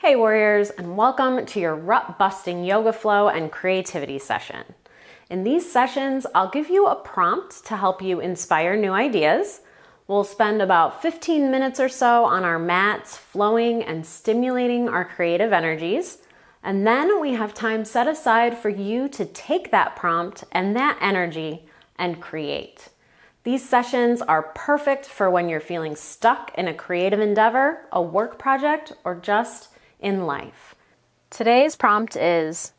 Hey warriors, and welcome to your rut busting yoga flow and creativity session. In these sessions, I'll give you a prompt to help you inspire new ideas. We'll spend about 15 minutes or so on our mats, flowing and stimulating our creative energies. And then we have time set aside for you to take that prompt and that energy and create. These sessions are perfect for when you're feeling stuck in a creative endeavor, a work project, or just in life. Today's prompt is,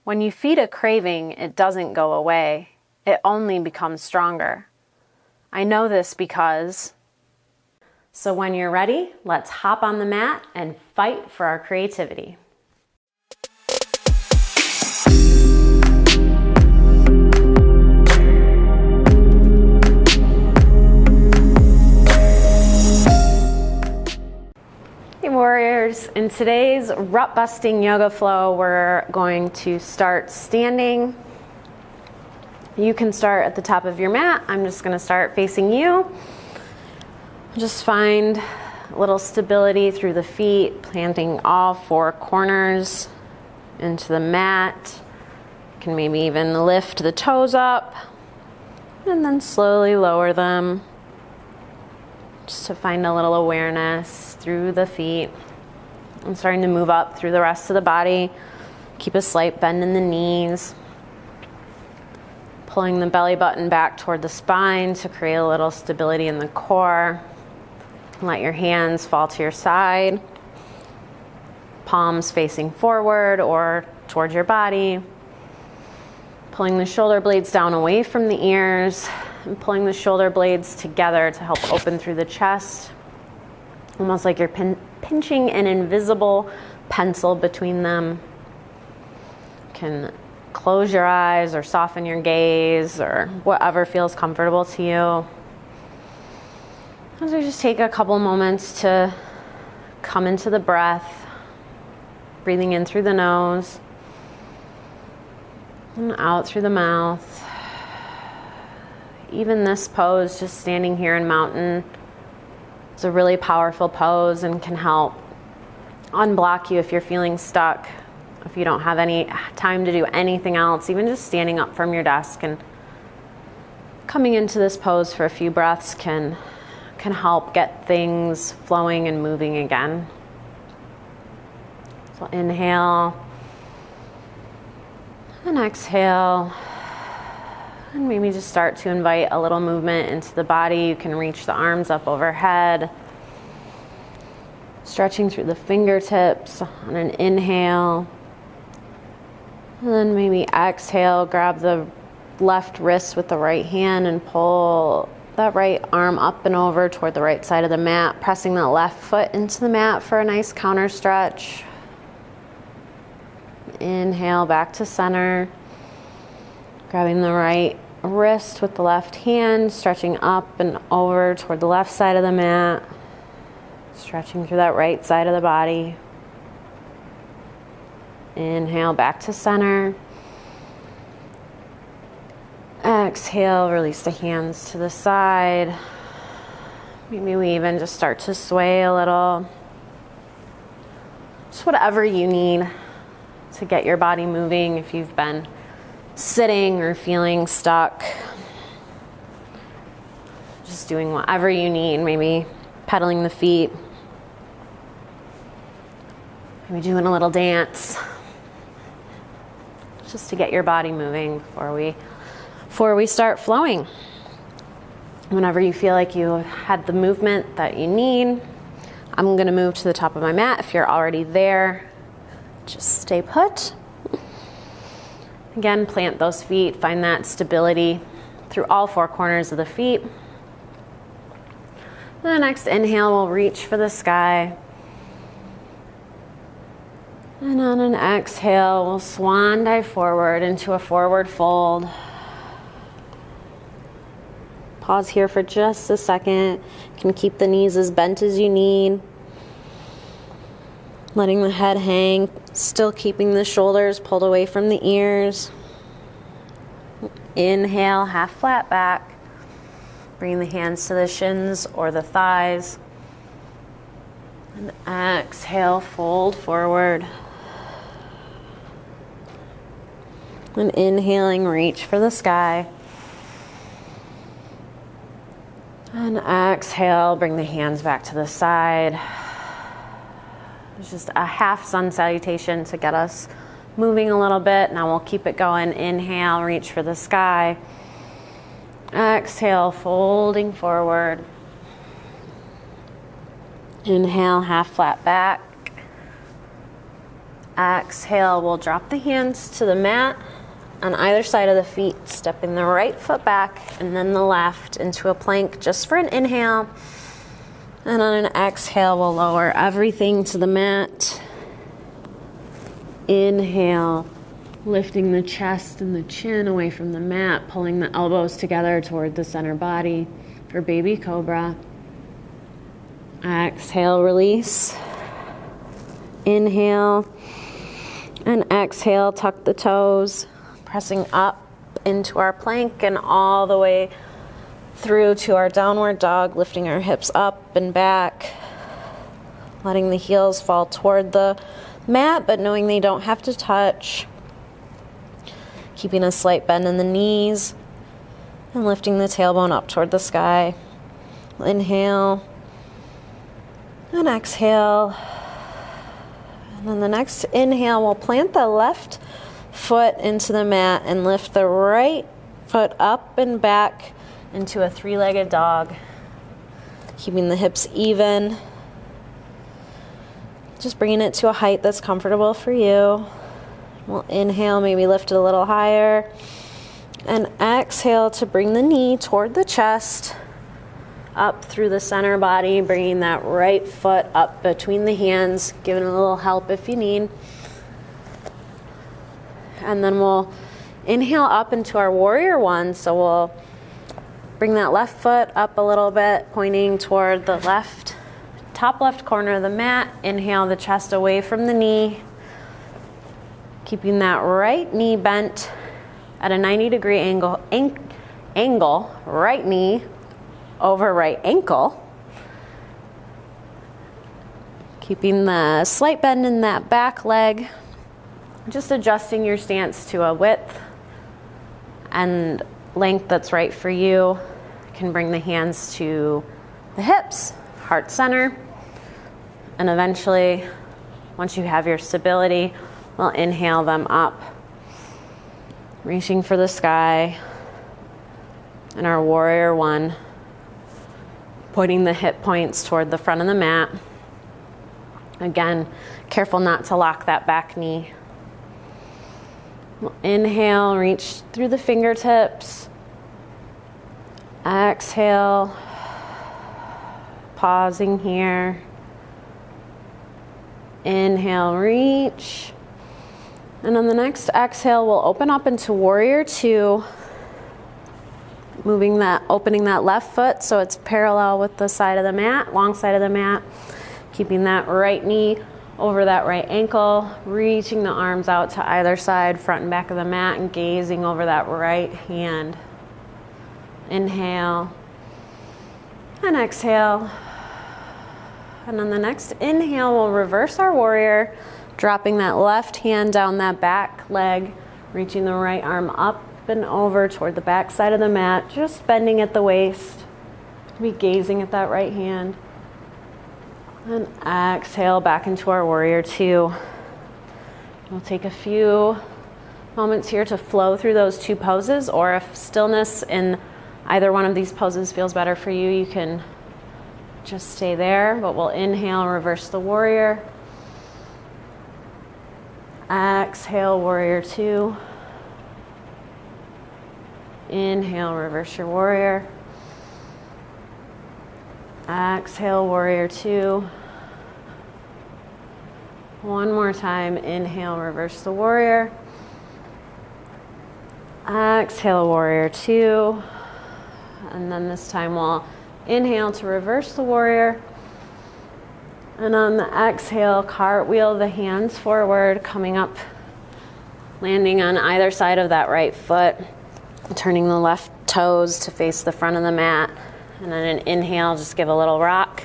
when you feed a craving, it doesn't go away. It only becomes stronger. I know this because... So when you're ready, let's hop on the mat and fight for our creativity. Warriors, in today's rut busting yoga flow, we're going to start standing. You can start at the top of your mat. I'm just going to start facing you. Just find a little stability through the feet, planting all four corners into the mat. You can maybe even lift the toes up and then slowly lower them, just to find a little awareness through the feet. I'm starting to move up through the rest of the body. Keep a slight bend in the knees. Pulling the belly button back toward the spine to create a little stability in the core. Let your hands fall to your side. Palms facing forward or towards your body. Pulling the shoulder blades down away from the ears. And pulling the shoulder blades together to help open through the chest. Almost like you're pinching an invisible pencil between them. You can close your eyes or soften your gaze or whatever feels comfortable to you. As we just take a couple moments to come into the breath, breathing in through the nose and out through the mouth. Even this pose, just standing here in mountain, is a really powerful pose and can help unblock you if you're feeling stuck, if you don't have any time to do anything else. Even just standing up from your desk and coming into this pose for a few breaths can help get things flowing and moving again. So inhale and exhale. And maybe just start to invite a little movement into the body. You can reach the arms up overhead. Stretching through the fingertips on an inhale. And then maybe exhale, grab the left wrist with the right hand and pull that right arm up and over toward the right side of the mat, pressing the left foot into the mat for a nice counter stretch. Inhale back to center. Grabbing the right wrist with the left hand, stretching up and over toward the left side of the mat, stretching through that right side of the body. Inhale back to center. Exhale, release the hands to the side. Maybe we even just start to sway a little. Just whatever you need to get your body moving if you've been sitting or feeling stuck. Just doing whatever you need, maybe pedaling the feet, maybe doing a little dance, just to get your body moving before we start flowing. Whenever you feel like you had the movement that you need, I'm going to move to the top of my mat. If you're already there, just stay put. Again, plant those feet, find that stability through all four corners of the feet. The next inhale, we'll reach for the sky. And on an exhale, we'll swan dive forward into a forward fold. Pause here for just a second. You can keep the knees as bent as you need. Letting the head hang, still keeping the shoulders pulled away from the ears. Inhale, half flat back. Bring the hands to the shins or the thighs. And exhale, fold forward. And inhaling, reach for the sky. And exhale, bring the hands back to the side. It's just a half sun salutation to get us moving a little bit. Now we'll keep it going. Inhale, reach for the sky. Exhale, folding forward. Inhale, half flat back. Exhale, we'll drop the hands to the mat on either side of the feet, stepping the right foot back and then the left into a plank just for an inhale. And on an exhale, we'll lower everything to the mat. Inhale, lifting the chest and the chin away from the mat, pulling the elbows together toward the center body for baby cobra. Exhale, release. Inhale and exhale, tuck the toes, pressing up into our plank and all the way through to our downward dog, lifting our hips up and back, letting the heels fall toward the mat, but knowing they don't have to touch. Keeping a slight bend in the knees and lifting the tailbone up toward the sky. Inhale and exhale. And then the next inhale, we'll plant the left foot into the mat and lift the right foot up and back into a three-legged dog. Keeping the hips even. Just bringing it to a height that's comfortable for you. We'll inhale, maybe lift it a little higher. And exhale to bring the knee toward the chest, up through the center body, bringing that right foot up between the hands, giving it a little help if you need. And then we'll inhale up into our warrior one. So we'll bring that left foot up a little bit, pointing toward the left, top left corner of the mat. Inhale the chest away from the knee, keeping that right knee bent at a 90-degree angle, right knee over right ankle. Keeping the slight bend in that back leg. Just adjusting your stance to a width and length that's right for you. You can bring the hands to the hips, heart center, and eventually, once you have your stability, we'll inhale them up, reaching for the sky. And our warrior one, pointing the hip points toward the front of the mat. Again, careful not to lock that back knee. We'll inhale, reach through the fingertips. Exhale, pausing here. Inhale, reach. And on the next exhale, we'll open up into warrior two. Opening that left foot so it's parallel with the side of the mat, long side of the mat. Keeping that right knee over that right ankle, reaching the arms out to either side, front and back of the mat, and gazing over that right hand. Inhale and exhale. And on the next inhale, we'll reverse our warrior, dropping that left hand down that back leg, reaching the right arm up and over toward the back side of the mat, just bending at the waist. Be gazing at that right hand. And exhale back into our warrior two. We'll take a few moments here to flow through those two poses, or if stillness in either one of these poses feels better for you, you can just stay there. But we'll inhale, reverse the warrior. Exhale, warrior two. Inhale, reverse your warrior. Exhale, warrior two. One more time. Inhale, reverse the warrior. Exhale, warrior two. And then this time we'll inhale to reverse the warrior. And on the exhale, cartwheel the hands forward, coming up, landing on either side of that right foot, turning the left toes to face the front of the mat. And on an inhale, just give a little rock.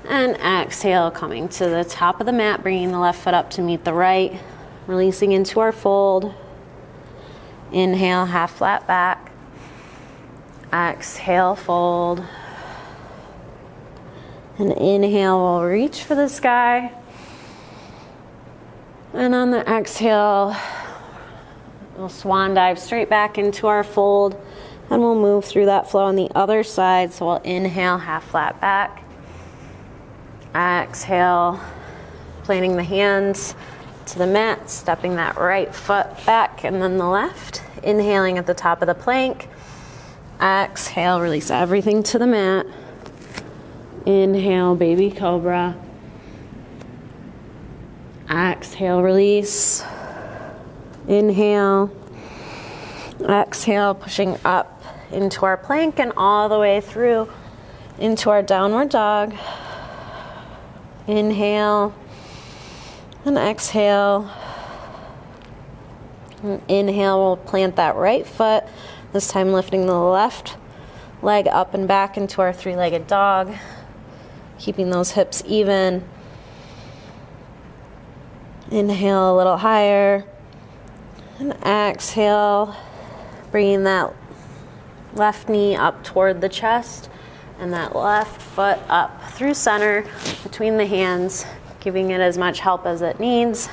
And exhale, coming to the top of the mat, bringing the left foot up to meet the right, releasing into our fold. Inhale, half flat back. Exhale, fold. And inhale, we'll reach for the sky. And on the exhale, we'll swan dive straight back into our fold. And we'll move through that flow on the other side. So we'll inhale, half flat back. Exhale, planting the hands to the mat, stepping that right foot back and then the left. Inhaling at the top of the plank. Exhale, release everything to the mat. Inhale, baby cobra. Exhale, release. Inhale. Exhale, pushing up into our plank and all the way through into our downward dog. Inhale and exhale. And inhale, we'll plant that right foot, this time lifting the left leg up and back into our three-legged dog, keeping those hips even. Inhale a little higher, and exhale, bringing that left knee up toward the chest, and that left foot up through center between the hands, giving it as much help as it needs.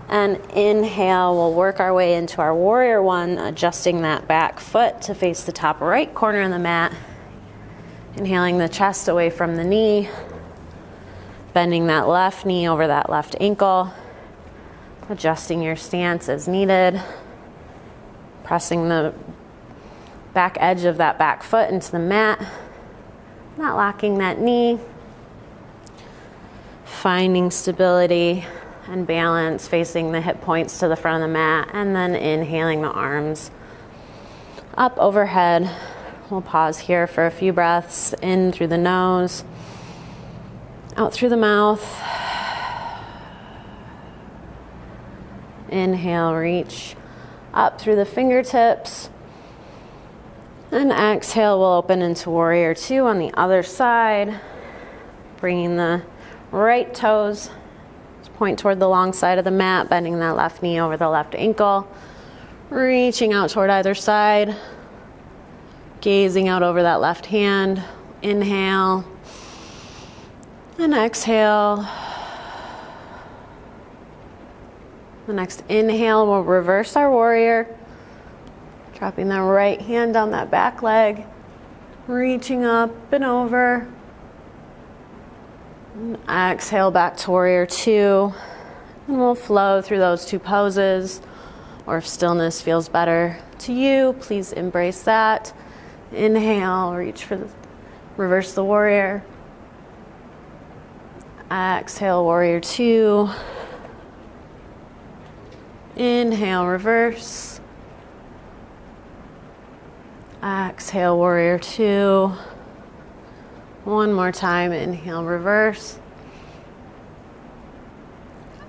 And inhale, we'll work our way into our warrior one, adjusting that back foot to face the top right corner of the mat. Inhaling the chest away from the knee, bending that left knee over that left ankle, adjusting your stance as needed, pressing the back edge of that back foot into the mat, not locking that knee, finding stability and balance, facing the hip points to the front of the mat, and then inhaling the arms up overhead. We'll pause here for a few breaths, in through the nose, out through the mouth. Inhale, reach up through the fingertips. And exhale, we'll open into warrior two on the other side, bringing the right toes, point toward the long side of the mat, bending that left knee over the left ankle, reaching out toward either side, gazing out over that left hand. Inhale and exhale. The next inhale, we'll reverse our warrior, dropping that right hand down that back leg, reaching up and over. And exhale back to warrior two, and we'll flow through those two poses, or if stillness feels better to you, please embrace that. Inhale, reach for the, reverse the warrior. Exhale, warrior two. Inhale, reverse. Exhale, warrior two. One more time, inhale, reverse.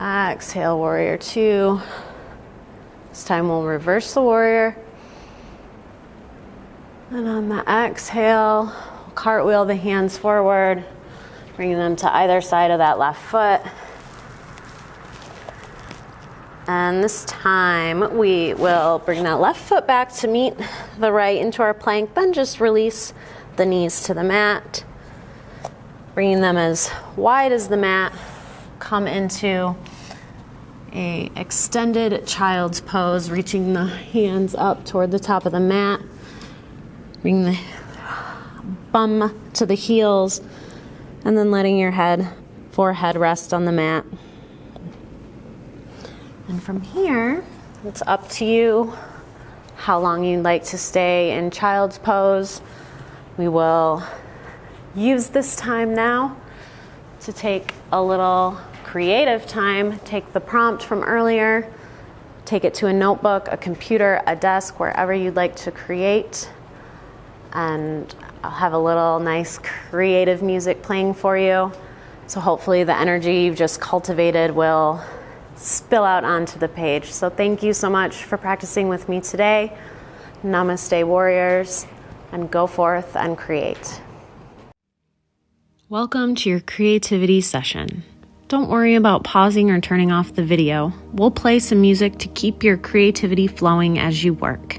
Exhale, warrior two. This time we'll reverse the warrior. And on the exhale, we'll cartwheel the hands forward, bringing them to either side of that left foot. And this time we will bring that left foot back to meet the right into our plank, then just release the knees to the mat. Bringing them as wide as the mat, come into a extended child's pose, reaching the hands up toward the top of the mat. Bring the bum to the heels, and then letting your forehead rest on the mat. And from here, it's up to you how long you'd like to stay in child's pose. We will use this time now to take a little creative time. Take the prompt from earlier, take it to a notebook, a computer, a desk, wherever you'd like to create. And I'll have a little nice creative music playing for you. So hopefully the energy you've just cultivated will spill out onto the page. So thank you so much for practicing with me today. Namaste, warriors, and go forth and create. Welcome to your creativity session. Don't worry about pausing or turning off the video. We'll play some music to keep your creativity flowing as you work.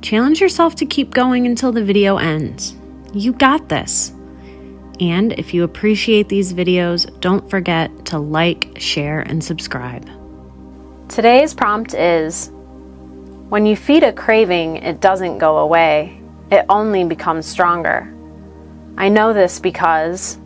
Challenge yourself to keep going until the video ends. You got this. And if you appreciate these videos, don't forget to like, share, and subscribe. Today's prompt is, when you feed a craving, it doesn't go away. It only becomes stronger. I know this because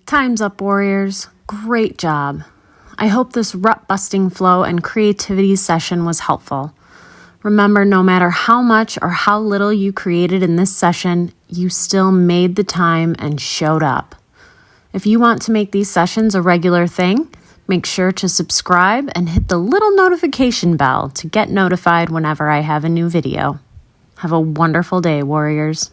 Time's up, warriors. Great job. I hope this rut-busting flow and creativity session was helpful. Remember, no matter how much or how little you created in this session, you still made the time and showed up. If you want to make these sessions a regular thing, make sure to subscribe and hit the little notification bell to get notified whenever I have a new video. Have a wonderful day, warriors.